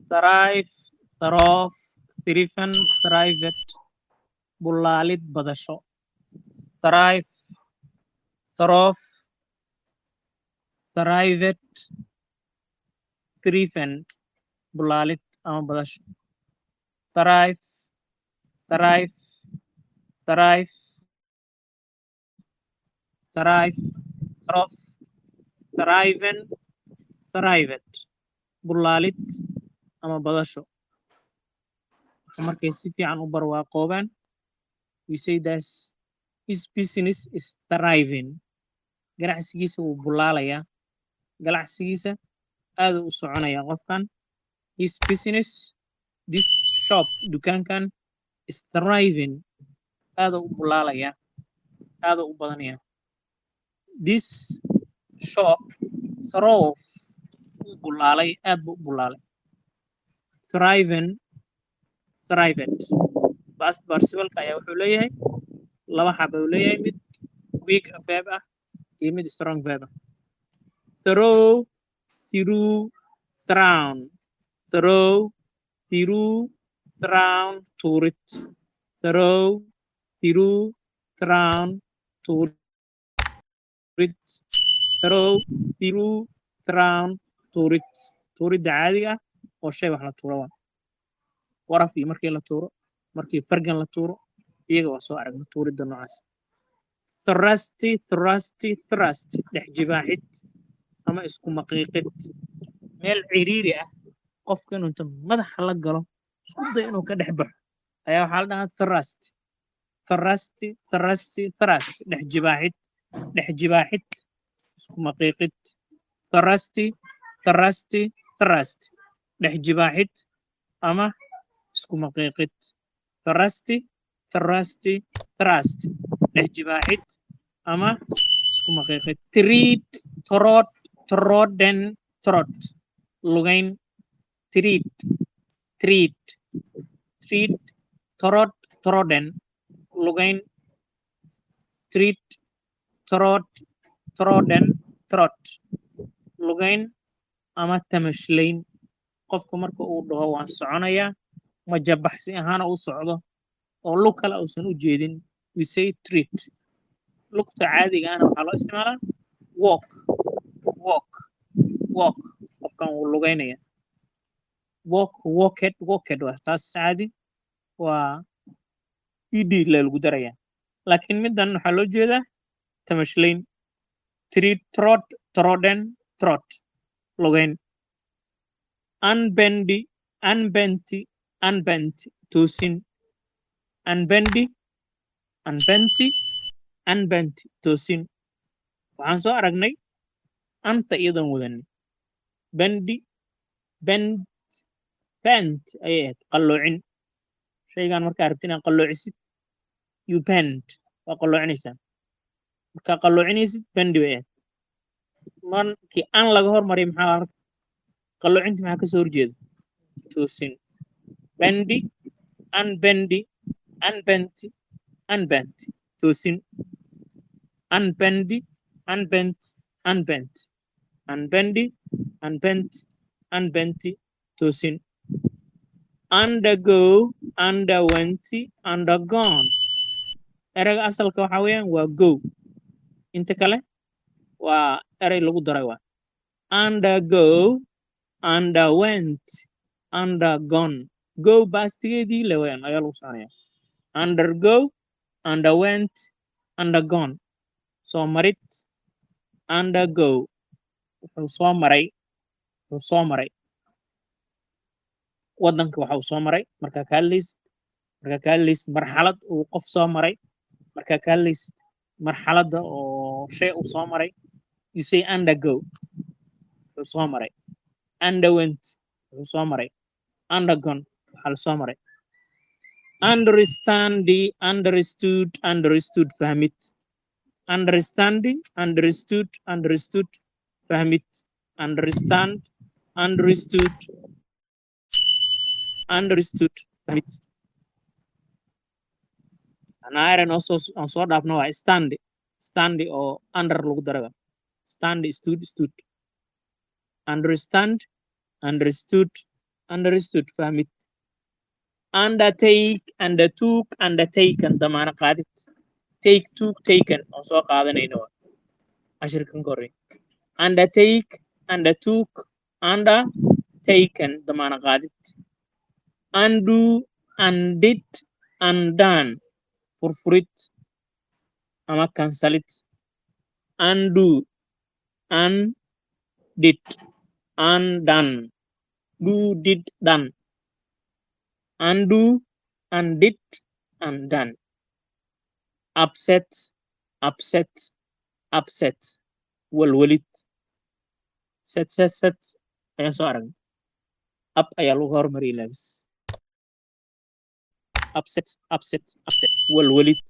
thrive, throf, thriven, thrived, bulaalid badasho. Thrive, throf, thrived, thriven, bulaalid ama badasho. Thrive, thrive, thrive, thrive, throf, thriven, thrived, bulaalid ama badasho. Markay si fiican u barwaaqoobaan, we say that his business is thriving. Ganacsigiisa wuu bulaalayaa. Ganacsigiisa aad u soconayaa qofkan. His business, this shop, dukaankan is thriving. Aad u bulaalayaa. Aad u badanayaa. This shop throve wuu bulaalay. Aad buu u bulaalay. Thriving, thrived. Past participle ayaa wuxuu leeyahay laba xaba uu leeyahay, mid weak verb ah iyo mid strong verb ah. Throw, through, thrown. Throw, through, thrown, tuurid. Throw, through, thrown, tuurid. Throw, through, thrown, tuurid. Tuuridda caadiga ah oo shay wax la tuuro waa. Warafii markii la tuuro, markii fargan la tuuro, iyaga waa soo aragna tuuridda noocaas. Thrusty, thrusty, thrust. Dhex jibaaxid ama isku maqiiqid. Meel ciriiri ah qofka inuu inta madaxa la galo isku day inuu ka dhex baxo ayaa waxaa la dhahaa thrust. Thrusty, thrusty, thrust. Dhex jibaaxid, dhex jibaaxid, isku maqiiqid. Thrusty, thrusty, thrust. Dhex jibaaxid ama isku maqiiqid. Thrusty, thrusty, thrust. Dhex jibaaxid ama isku maqiiqid. Treat, trot, trodden, trot. Lugayn. Treat, treat, treat, trot, trodden. Lugayn. Treat, trot, trodden, trot. Lugayn ama tamashlayn. Qofka marka uu dhaho waan soconayaa, ma jabaxsi ahaana u socdo oo lug kale uusan u jeedin, we say treat. Lugta caadiga ahna waxaa loo isticmaalaa walk, walk, walk. Qofkan wuu lugaynaya. Walk, walked, walked waa taas caadi waa ed lagu daraya. Laakiin middan waxaa loo jeedaa tamashlayn. Treat, trot, trodden, trot. Lugayn. Unbendy, unbenty, unbent. Toosin. Unbendy, unbenty, unbent. Toosin. Waxaan soo aragnay anta iyadoon wadan. Bendy, bent, bent ayay ahayd qalloocin. Shaygan markaa rabtin inaad qalloocisid, you bend, waa qalloocinaysaa. Markaa qalloocinaysid, bendy bay ahayd. Markii an laga hormariyo maxaa arka? Qalloocinti maxaa ka soo horjeeda? Toosin. Bendy, unbendy, unbenty, unbent. Toosin. Unbendy, unbent, unbent. Unbendy, unbent, unbenty. Toosin. Undergo, underwent, undergone. Erayga asalka waxaa weeyaan waa go. Inta kale waa eray lagu daray waa. Undergo, underwent, undergone. Go baastigeedii le weeyaan ayaa lagu soconaya. Undergo, underwent, undergone. Soo marid, undergo. Wuxuu soo maray, wuxuu soo maray. Waddanka waxa uu soo maray markaa ka hadlaysid, markaa ka hadlaysid marxalad uu qof soo maray, markaa ka hadlaysid marxaladda oo shay uu soo maray, you say undergo. Wuxuu soo maray. Underwent, wuxuu soo maray. Undergone, waxaa la soo maray. Understanding, understood, understood, fahmid. Understanding, understood, understood, fahmid. Understand, understood, understood, fahmid. Anaaran also on soo dhaafno waa standi. Standi oo under lagu daraga. Standi, stood, stood. Understand, understood, understood fahmid undertake undertook undertaken damaana qaadid take took taken oo soo qaadanayno cashirkan korey undertake undertook undertaken damaana qaadid undo undid undone furfurid ama cancelid undo undid undone do did done undo undid undone upset upset upset walwalid set set set ayaan soo aragnay up ayaa lagu hormariyay labis upset upset upset walwalid